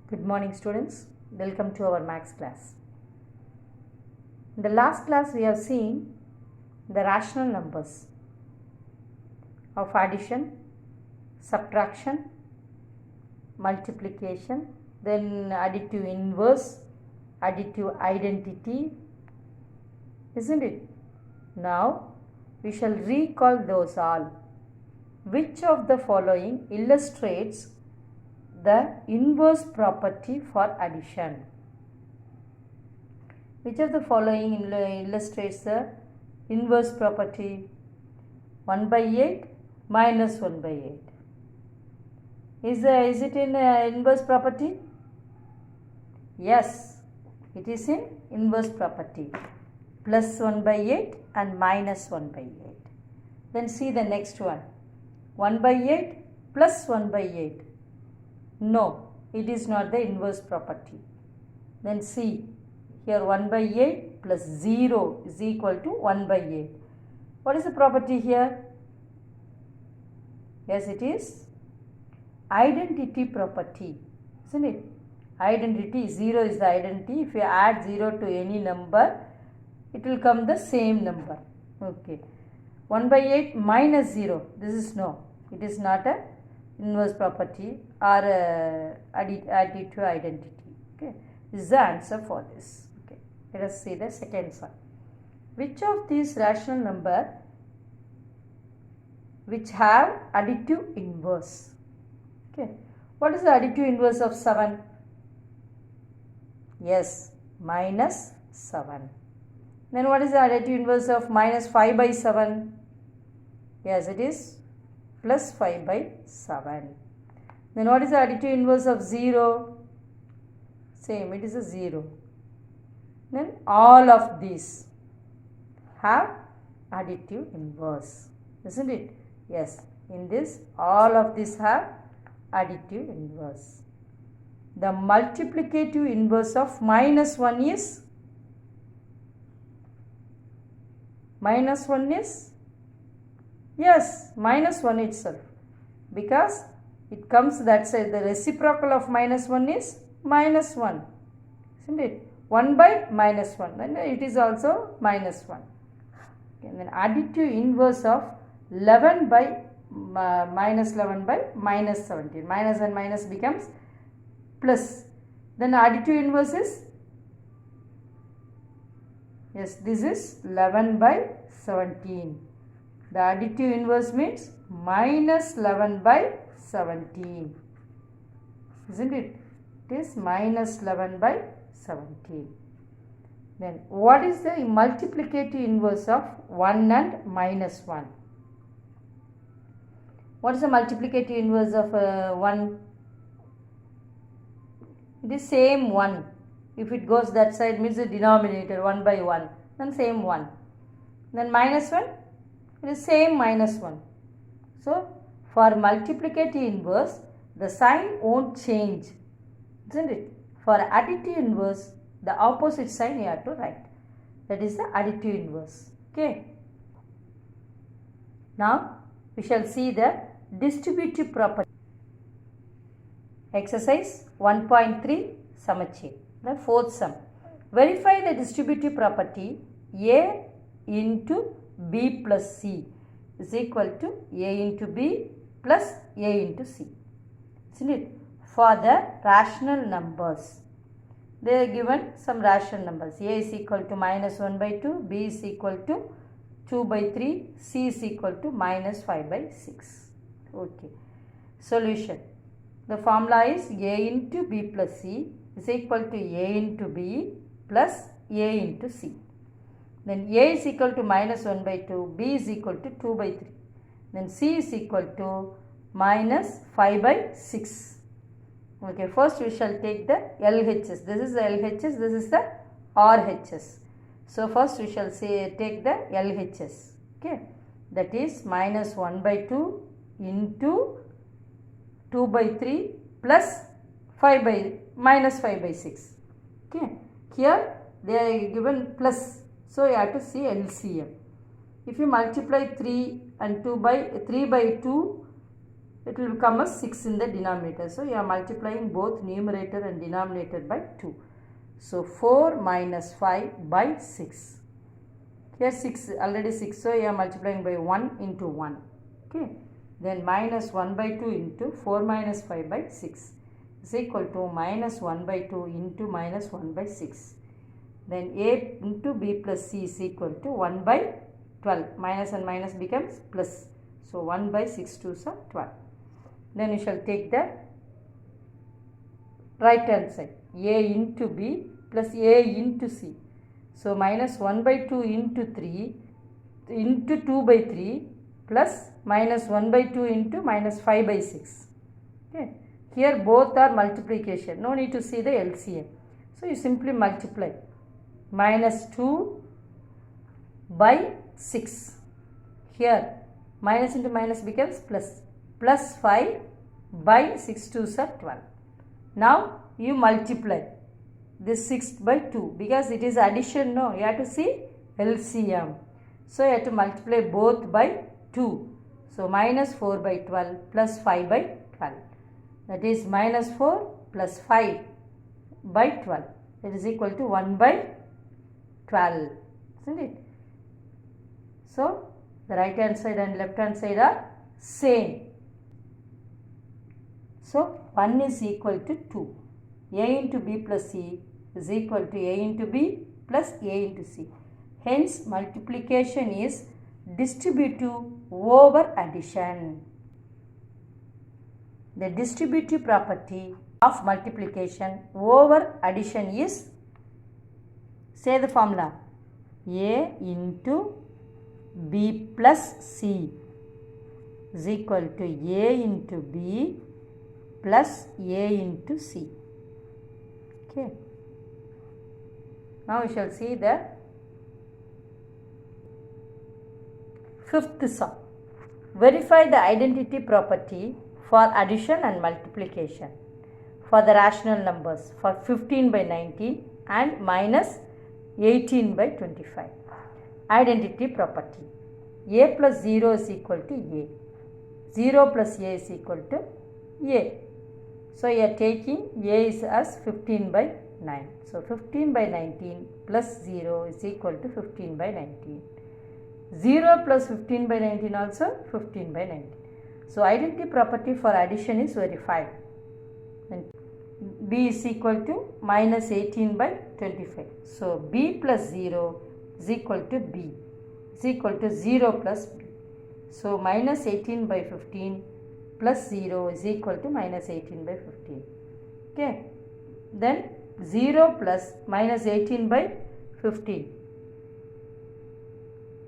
Good morning students, welcome to our maths class. In the last class we have seen the rational numbers of addition, subtraction, multiplication, then additive inverse, additive identity, isn't it? Now we shall recall those all. Which of the following illustrates the inverse property for addition? Which of the following illustrates the inverse property? 1 by 8 minus 1 by 8. Is it in inverse property? Yes, it is in inverse property. Plus 1 by 8 and minus 1 by 8. Then see the next one. 1 by 8 plus 1 by 8. No, it is not the inverse property. Then see, here 1 by 8 plus 0 is equal to 1 by 8. What is the property here? Yes, it is identity property, isn't it? Identity, 0 is the identity. If you add 0 to any number, it will come the same number. Okay. 1 by 8 minus 0, this is no. It is not a inverse property or additive identity. Okay, this is the answer for this. Okay, let us see the second one. Which of these rational number which have additive inverse? Okay, what is the additive inverse of 7? Yes, minus 7. Then what is the additive inverse of minus 5 by 7? Yes, it is plus 5 by 7. Then what is the additive inverse of 0? Same, it is a 0. Then all of these have additive inverse, isn't it? Yes, in this all of these have additive inverse. The multiplicative inverse of minus 1 is? Minus 1 is? Yes, minus 1 itself, because it comes that side. The reciprocal of minus 1 is minus 1, isn't it? 1 by minus 1, then it is also minus 1. Okay, and then additive inverse of 11 by minus 11 by minus 17. Minus and minus becomes plus. Then additive inverse is? Yes, this is 11 by 17. The additive inverse means minus 11 by 17. Isn't it? It is minus 11 by 17. Then what is the multiplicative inverse of 1 and minus 1? What is the multiplicative inverse of 1? It is same 1. If it goes that side means the denominator 1 by 1. Then same 1. Then minus 1. It is same minus 1. So, for multiplicative inverse, the sign won't change, isn't it? For additive inverse, the opposite sign you have to write. That is the additive inverse. Okay. Now, we shall see the distributive property. Exercise 1.3 Samachir. The fourth sum. Verify the distributive property A into B plus C is equal to A into B plus A into C. Isn't it? For the rational numbers, they are given some rational numbers. A is equal to minus 1 by 2, B is equal to 2 by 3, C is equal to minus 5 by 6. Okay. Solution. The formula is A into B plus C is equal to A into B plus A into C. Then A is equal to minus 1 by 2, B is equal to 2 by 3. Then C is equal to minus 5 by 6. Okay, first we shall take the LHS. This is the LHS, this is the RHS. So first we shall take the LHS. Okay, that is minus 1 by 2 into 2 by 3 plus 5 by minus 5 by 6. Okay, here they are given plus. So you have to see LCM. If you multiply 3 and 2 by 3 by 2 it will become as 6 in the denominator. So, you are multiplying both numerator and denominator by 2. So, 4 minus 5 by 6. Here 6, already 6, so you are multiplying by 1 into 1. Okay. Then minus 1 by 2 into 4 minus 5 by 6 is equal to minus 1 by 2 into minus 1 by 6. Then A into B plus C is equal to 1 by 12. Minus and minus becomes plus. So, 1 by 6 2s are 12. Then you shall take the right hand side. A into B plus A into C. So, minus 1 by 2 into 3 into 2 by 3 plus minus 1 by 2 into minus 5 by 6. Okay. Here both are multiplication. No need to see the LCM. So, you simply multiply. Minus 2 by 6. Here minus into minus becomes plus. Plus 5 by 6 2s are 12. Now, you multiply this 6 by 2 because it is addition, no, you have to see LCM. So, you have to multiply both by 2. So, minus 4 by 12 plus 5 by 12. That is minus 4 plus 5 by 12. It is equal to 1 by 12. Isn't it? So, the right hand side and left hand side are same. So, 1 is equal to 2. A into B plus C is equal to A into B plus A into C. Hence, multiplication is distributive over addition. The distributive property of multiplication over addition is, say the formula, A into B plus C is equal to A into B plus A into C. Okay. Now we shall see the fifth sum. Verify the identity property for addition and multiplication for the rational numbers for 15 by 19 and minus 18 by 25. Identity property. A plus 0 is equal to A. 0 plus A is equal to A. So, you are taking A is as 15 by 9. So, 15 by 19 plus 0 is equal to 15 by 19. 0 plus 15 by 19 also 15 by 19. So, identity property for addition is verified. And B is equal to minus 18 by 25. So, B plus 0 is equal to B is equal to 0 plus B. So, minus 18 by 15 plus 0 is equal to minus 18 by 15. Okay. Then 0 plus minus 18 by 15.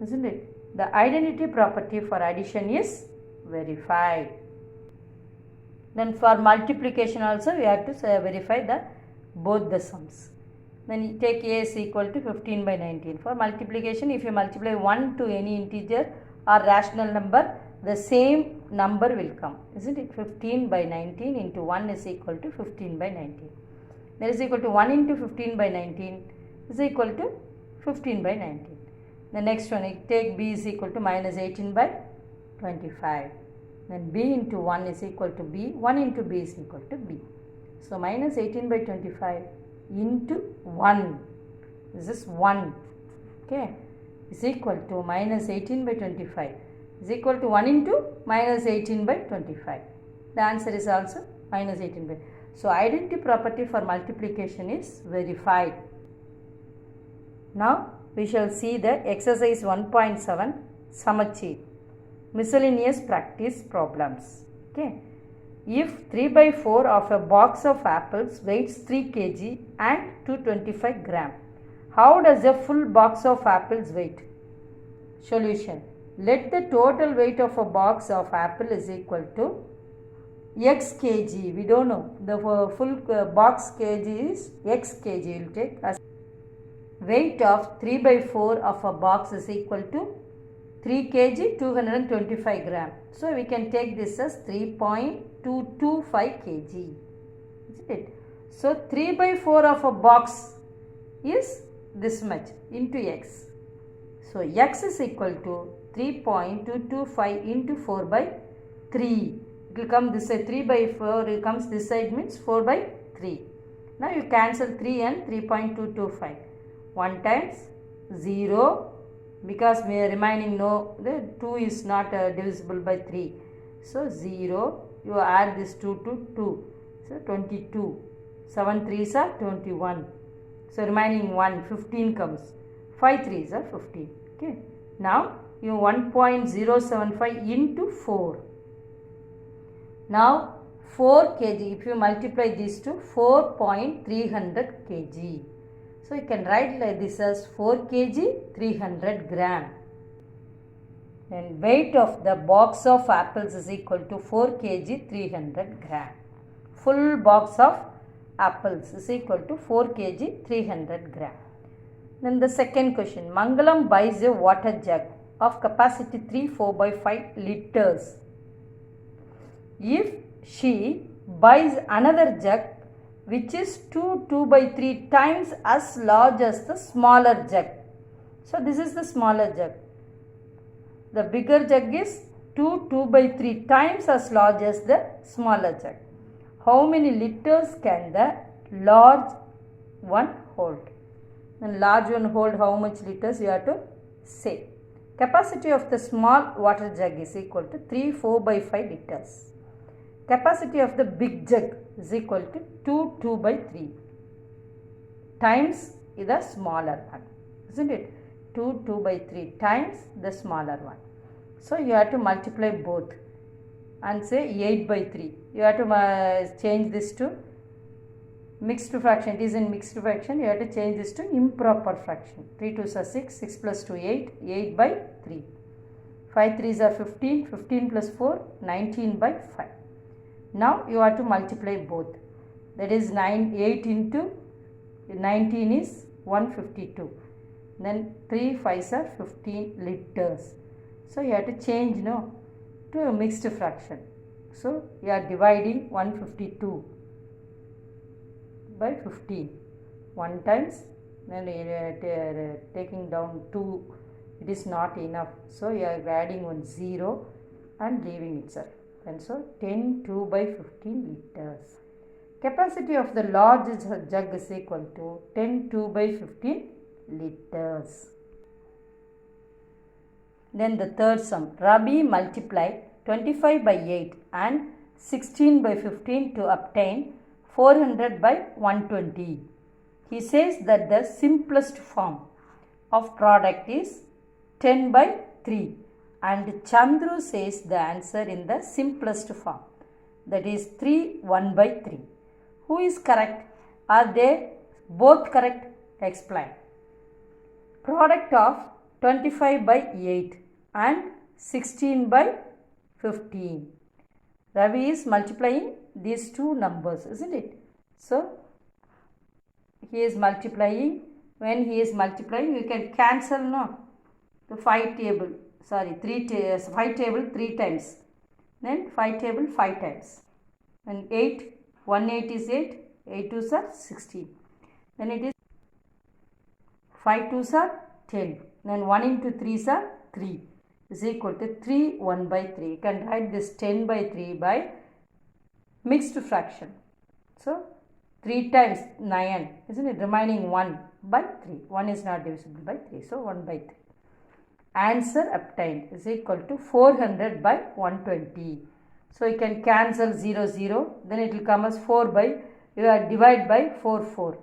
Isn't it? The identity property for addition is verified. Then for multiplication also we have to verify both the sums. Then you take A is equal to 15 by 19. For multiplication, if you multiply 1 to any integer or rational number, the same number will come. Isn't it? 15 by 19 into 1 is equal to 15 by 19. That is equal to 1 into 15 by 19 is equal to 15 by 19. The next one, you take B is equal to minus 18 by 25. Then B into 1 is equal to B. 1 into B is equal to B. So, minus 18 by 25 into 1. This is 1. Okay. Is equal to minus 18 by 25 is equal to 1 into minus 18 by 25. The answer is also minus 18 by. So, identity property for multiplication is verified. Now, we shall see the exercise 1.7 Samachi miscellaneous practice problems. Okay. If 3 by 4 of a box of apples weighs 3 kg and 225 gram, how does a full box of apples weight? Solution. Let the total weight of a box of apple is equal to x kg. We don't know. The full box kg is x kg. We will take as weight of 3 by 4 of a box is equal to 3 kg 225 gram. So, we can take this as 3.225 kg. Isn't it? So, 3 by 4 of a box is this much into x. So, x is equal to 3.225 into 4 by 3 it will come this side 3 by 4, it comes this side means 4 by 3. Now you cancel 3 and 3.225. 1 times 0, because we are remaining no, the 2 is not divisible by 3. So 0, you add this 2 to 2. So 22. 7 3s are 21. So remaining 1, 15 comes. 5 3s are 15. Okay. Now you 1.075 into 4. Now 4 kg, if you multiply these to 4.300 kg. So you can write like this as 4 kg 300 gram. And weight of the box of apples is equal to 4 kg 300 gram. Full box of apples is equal to 4 kg 300 gram. Then the second question. Mangalam buys a water jug of capacity 3 4 by 5 liters. If she buys another jug which is 2 by 3 times as large as the smaller jug. So this is the smaller jug. The bigger jug is 2 by 3 times as large as the smaller jug. How many liters can the large one hold? And large one hold how much liters you have to say. Capacity of the small water jug is equal to 3 4 by 5 liters. Capacity of the big jug is equal to 2 by 3 times the smaller one, isn't it? 2 by 3 times the smaller one. So you have to multiply both and say 8 by 3. You have to change this to mixed fraction. It is in mixed fraction. You have to change this to improper fraction. 3 2s are 6, 6 plus 2 8, 8 by 3. 5 3s are 15, 15 plus 4, 19 by 5. Now you have to multiply both. That is 8 into 19 is 152. Then 3 5s are 15 liters. So you have to change to a mixed fraction. So you are dividing 152 by 15. 1 times, then you are taking down 2. It is not enough. So you are adding 1 0 and leaving itself. And so 10 2 by 15 liters. Capacity of the large jug is equal to 10 2 by 15 liters. Then the third sum. Rabi multiplied 25 by 8 and 16 by 15 to obtain 400 by 120. He says that the simplest form of product is 10 by 3. And Chandru says the answer in the simplest form, that is 3 1 by 3. Who is correct? Are they both correct? Explain. Product of 25 by 8 and 16 by 15. Ravi is multiplying these two numbers, isn't it? So he is multiplying. When he is multiplying, you can cancel the 5 table. Sorry, 5 table 3 times. Then 5 table 5 times. And 8, 1 8 is 8, 8 2s are 16. Then it is 5 2s are 10. Then 1 into 3s are 3 is equal to 3 1 by 3. You can write this 10 by 3 by mixed fraction. So 3 times 9, isn't it? Remaining 1 by 3. 1 is not divisible by 3. So 1 by 3. Answer obtained is equal to 400 by 120. So you can cancel 0 0. Then it will come as 4 by, you are divide by 4 4.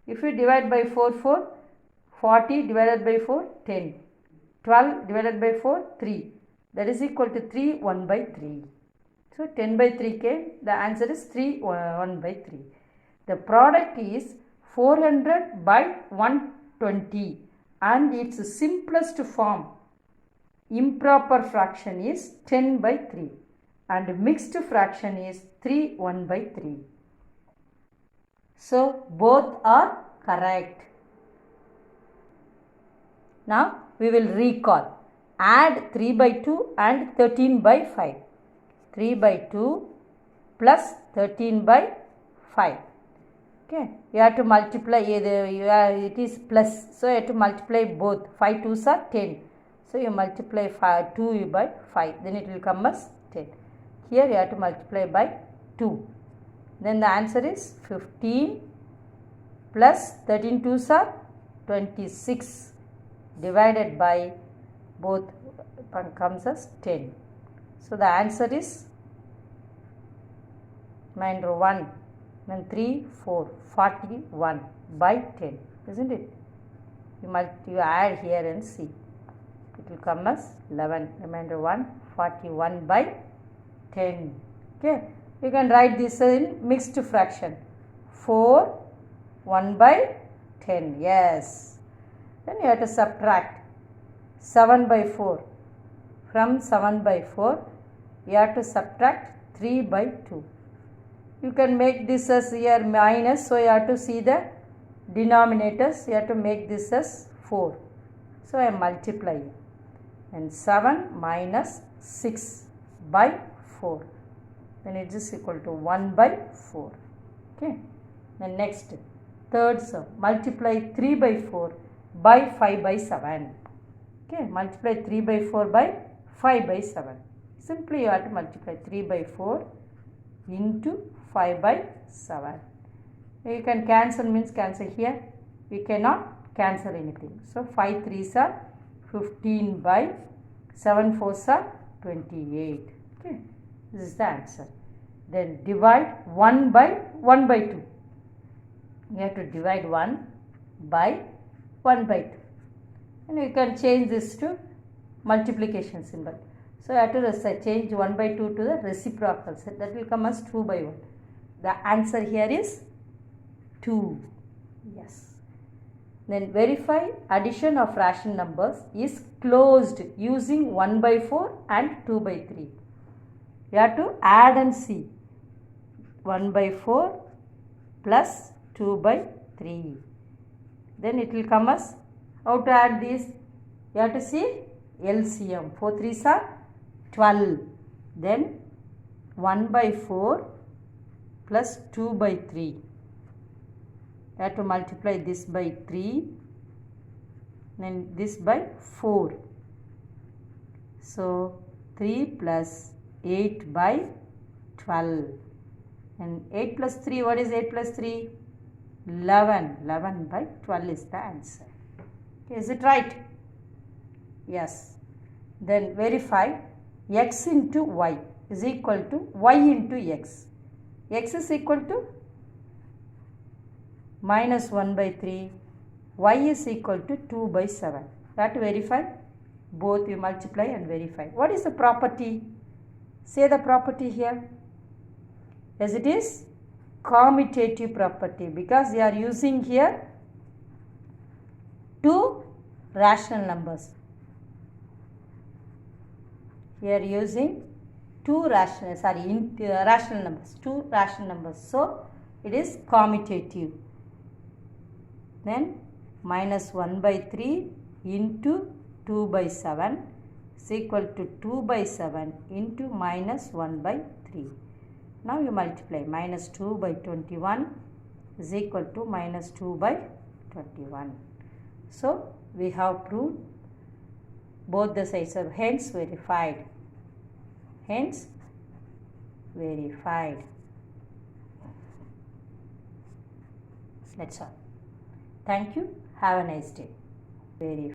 If you divide by 4 4, 40 divided by 4, 10. 12 divided by 4, 3. That is equal to 3 1 by 3. So 10 by 3 came. The answer is 3 1 by 3. The product is 400 by 120 and its simplest form, improper fraction, is 10 by 3 and mixed fraction is 3 1 by 3. So both are correct. Now we will recall. Add 3 by 2 and 13 by 5. 3 by 2 plus 13 by 5. Okay, you have to multiply, it is plus, so you have to multiply both. 5 2s are 10. So you multiply 2 by 5, then it will come as 10. Here you have to multiply by 2. Then the answer is 15 plus 13 2s are 26 divided by both comes as 10. So the answer is 1, then 3, 4, 41 by 10, isn't it? You add here and see. It will come as 11, remainder 1, 41 by 10. Okay, you can write this in mixed fraction. 4, 1 by 10, yes. Then you have to subtract 7 by 4. From 7 by 4, you have to subtract 3 by 2. You can make this as here minus, so you have to see the denominators. You have to make this as 4. So I multiply. And 7 minus 6 by 4. Then it is equal to 1 by 4. Okay. Then next, third sum. Multiply 3 by 4 by 5 by 7. Okay. Multiply 3 by 4 by 5 by 7. Simply you have to multiply 3 by 4 into 5 by 7. You can cancel, means cancel here. We cannot cancel anything. So 5 3s are 15 by 7 4s are 28. Okay. This is the answer. Then divide 1 by 2. You have to divide 1 by 2. And you can change this to multiplication symbol. So you have to change 1 by 2 to the reciprocal. So that will come as 2 by 1. The answer here is 2. Yes. Then verify addition of rational numbers is closed using 1 by 4 and 2 by 3. You have to add and see. 1 by 4 plus 2 by 3. Then it will come as, how to add these? You have to see LCM. 4 3s are 12. Then 1 by 4 plus 2 by 3. You have to multiply this by 3, then this by 4. So 3 plus 8 by 12. And 8 plus 3, what is 8 plus 3? 11. 11 by 12 is the answer. Okay, is it right? Yes. Then verify x into y is equal to y into x. X is equal to minus 1 by 3. Y is equal to 2 by 7. You have to verify. Both you multiply and verify. What is the property? Say the property here. As it is commutative property, because we are using here two rational numbers. We are using rational numbers. Two rational numbers. So it is commutative. Then minus 1 by 3 into 2 by 7 is equal to 2 by 7 into minus 1 by 3. Now you multiply. Minus 2 by 21 is equal to minus 2 by 21. So we have proved both the sides are hence verified. Hence verified. That's all. Thank you. Have a nice day. Verified.